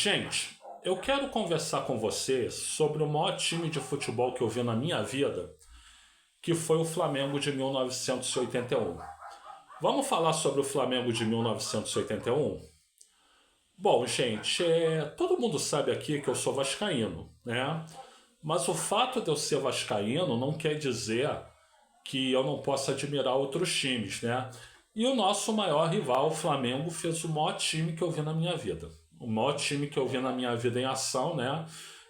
Gente, eu quero conversar com você sobre o maior time de futebol que eu vi na minha vida, que foi o Flamengo de 1981. Vamos falar sobre o Flamengo de 1981? Bom, gente, todo mundo sabe aqui que eu sou vascaíno, né? Mas o fato de eu ser vascaíno não quer dizer que eu não possa admirar outros times, né? E o nosso maior rival, o Flamengo, fez o maior time que eu vi na minha vida. O maior time que eu vi na minha vida em ação, né?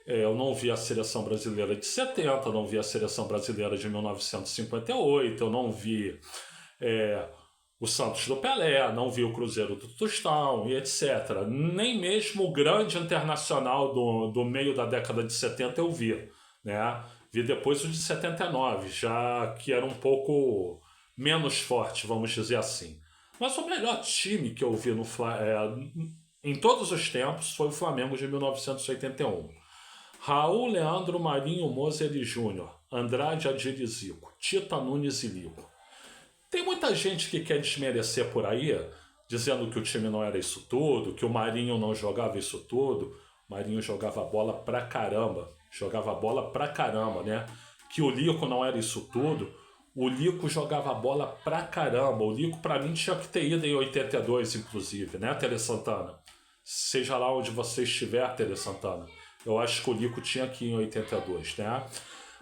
Eu não vi a seleção brasileira de 70, eu não vi a seleção brasileira de 1958, eu não vi é, o Santos do Pelé, não vi o Cruzeiro do Tostão e etc. Nem mesmo o grande internacional do meio da década de 70 eu vi, né? Vi depois o de 79, já que era um pouco menos forte, vamos dizer assim. Mas o melhor time que eu vi em todos os tempos foi o Flamengo de 1981. Raul, Leandro, Marinho, Moser e Júnior, Andrade, Adir e Zico, Tita, Nunes e Lico. Tem muita gente que quer desmerecer por aí, dizendo que o time não era isso tudo, que o Marinho não jogava isso tudo. O Marinho jogava bola pra caramba, né? Que o Lico não era isso tudo. O Lico jogava bola pra caramba. O Lico, pra mim, tinha que ter ido em 82, inclusive, né, Tele Santana? Seja lá onde você estiver, Tele Santana. Eu acho que o Lico tinha que ir em 82, né?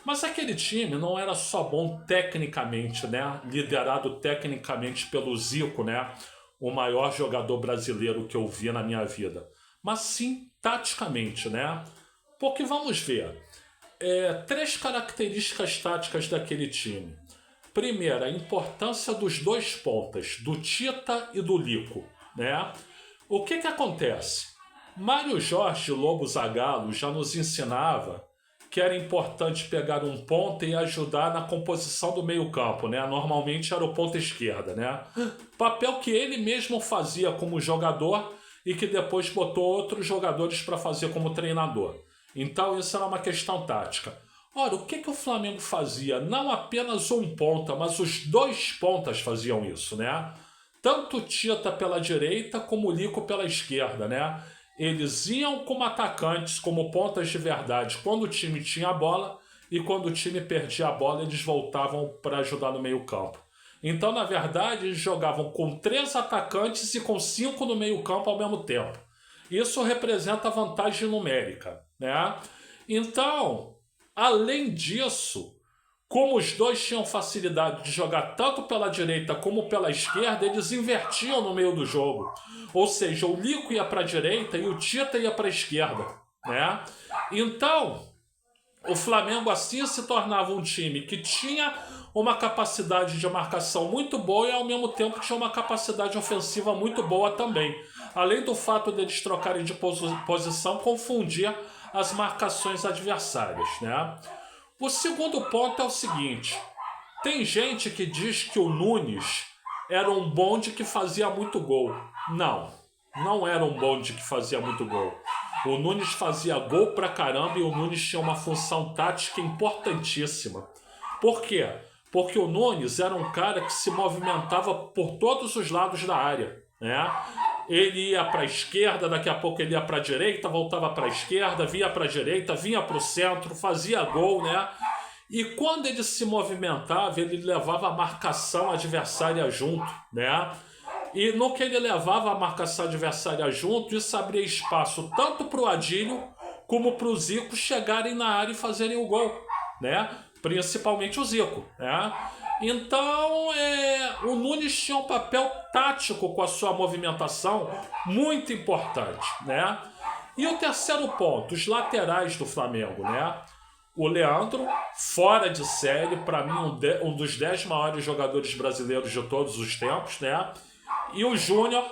Mas aquele time não era só bom tecnicamente, né? Liderado tecnicamente pelo Zico, né? O maior jogador brasileiro que eu vi na minha vida. Mas sim taticamente, né? Porque vamos ver. Três características táticas daquele time. Primeiro, a importância dos dois pontas, do Tita e do Lico, né? O que acontece? Mário Jorge Lobo Zagallo já nos ensinava que era importante pegar um ponta e ajudar na composição do meio-campo, né? Normalmente era o ponta esquerda, né? Papel que ele mesmo fazia como jogador e que depois botou outros jogadores para fazer como treinador. Então isso era uma questão tática. Ora, o que o Flamengo fazia? Não apenas um ponta, mas os dois pontas faziam isso, né? Tanto o Tita pela direita como o Lico pela esquerda, né? Eles iam como atacantes, como pontas de verdade, quando o time tinha a bola, e quando o time perdia a bola, eles voltavam para ajudar no meio-campo. Então, na verdade, eles jogavam com 3 atacantes e com 5 no meio-campo ao mesmo tempo. Isso representa vantagem numérica, né? Então, além disso, como os dois tinham facilidade de jogar tanto pela direita como pela esquerda, eles invertiam no meio do jogo. Ou seja, o Lico ia para a direita e o Tita ia para a esquerda, né? Então, o Flamengo assim se tornava um time que tinha uma capacidade de marcação muito boa e ao mesmo tempo tinha uma capacidade ofensiva muito boa também. Além do fato deles trocarem de posição, confundir as marcações adversárias, né? O segundo ponto é o seguinte: tem gente que diz que o Nunes era um bonde que fazia muito gol. Não, não era um bonde que fazia muito gol. O Nunes fazia gol pra caramba e o Nunes tinha uma função tática importantíssima. Por quê? Porque o Nunes era um cara que se movimentava por todos os lados da área, né? Ele ia para a esquerda, daqui a pouco ele ia para a direita, voltava para a esquerda, vinha para a direita, vinha para o centro, fazia gol, né? E quando ele se movimentava, ele levava a marcação adversária junto, né? E no que ele levava a marcação adversária junto, isso abria espaço tanto para o Adílio como para o Zico chegarem na área e fazerem o gol, né? Principalmente o Zico, né? Então, o Nunes tinha um papel tático com a sua movimentação muito importante, né? E o terceiro ponto, os laterais do Flamengo, né? O Leandro, fora de série, para mim um dos 10 maiores jogadores brasileiros de todos os tempos, né? E o Júnior,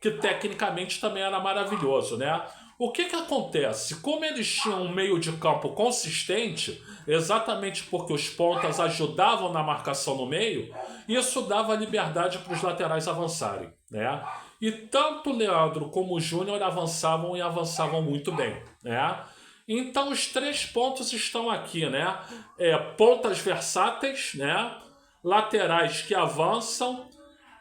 que tecnicamente também era maravilhoso, né? O que acontece? Como eles tinham um meio de campo consistente, exatamente porque os pontas ajudavam na marcação no meio, isso dava liberdade para os laterais avançarem, né? E tanto o Leandro como o Júnior avançavam e avançavam muito bem, né? Então os 3 pontos estão aqui, né? Pontas versáteis, né? Laterais que avançam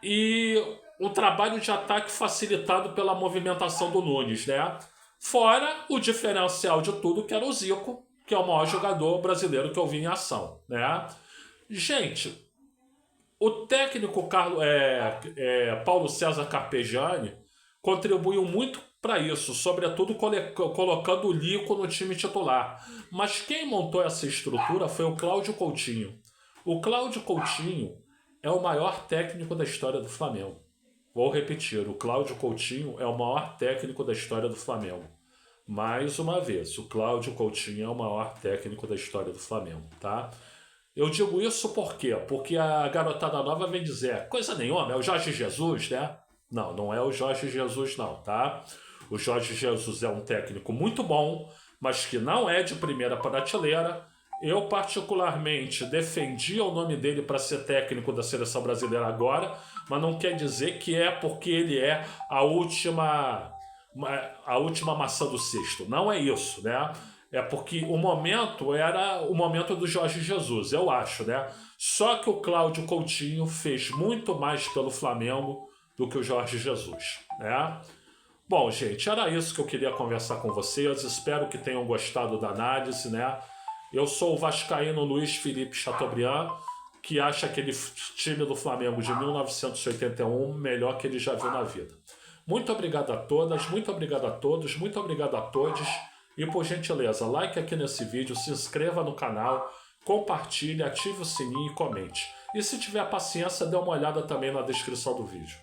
e um trabalho de ataque facilitado pela movimentação do Nunes, né? Fora o diferencial de tudo, que era o Zico, que é o maior jogador brasileiro que eu vi em ação, né? Gente, o técnico Paulo César Carpegiani contribuiu muito para isso, sobretudo colocando o Lico no time titular. Mas quem montou essa estrutura foi o Cláudio Coutinho. O Cláudio Coutinho é o maior técnico da história do Flamengo. Vou repetir, o Cláudio Coutinho é o maior técnico da história do Flamengo. Mais uma vez, o Cláudio Coutinho é o maior técnico da história do Flamengo, tá? Eu digo isso por quê? Porque a garotada nova vem dizer, coisa nenhuma, é o Jorge Jesus, né? Não, não é o Jorge Jesus não, tá? O Jorge Jesus é um técnico muito bom, mas que não é de primeira prateleira. Eu particularmente defendia o nome dele para ser técnico da seleção brasileira agora, mas não quer dizer que é porque ele é a última maçã do cesto. Não é isso, né? É porque o momento era o momento do Jorge Jesus, eu acho, né? Só que o Cláudio Coutinho fez muito mais pelo Flamengo do que o Jorge Jesus, né? Bom, gente, era isso que eu queria conversar com vocês. Espero que tenham gostado da análise, né? Eu sou o vascaíno Luiz Felipe Chateaubriand, que acha aquele time do Flamengo de 1981 melhor que ele já viu na vida. Muito obrigado a todas, muito obrigado a todos, muito obrigado a todos. E por gentileza, like aqui nesse vídeo, se inscreva no canal, compartilhe, ative o sininho e comente. E se tiver paciência, dê uma olhada também na descrição do vídeo.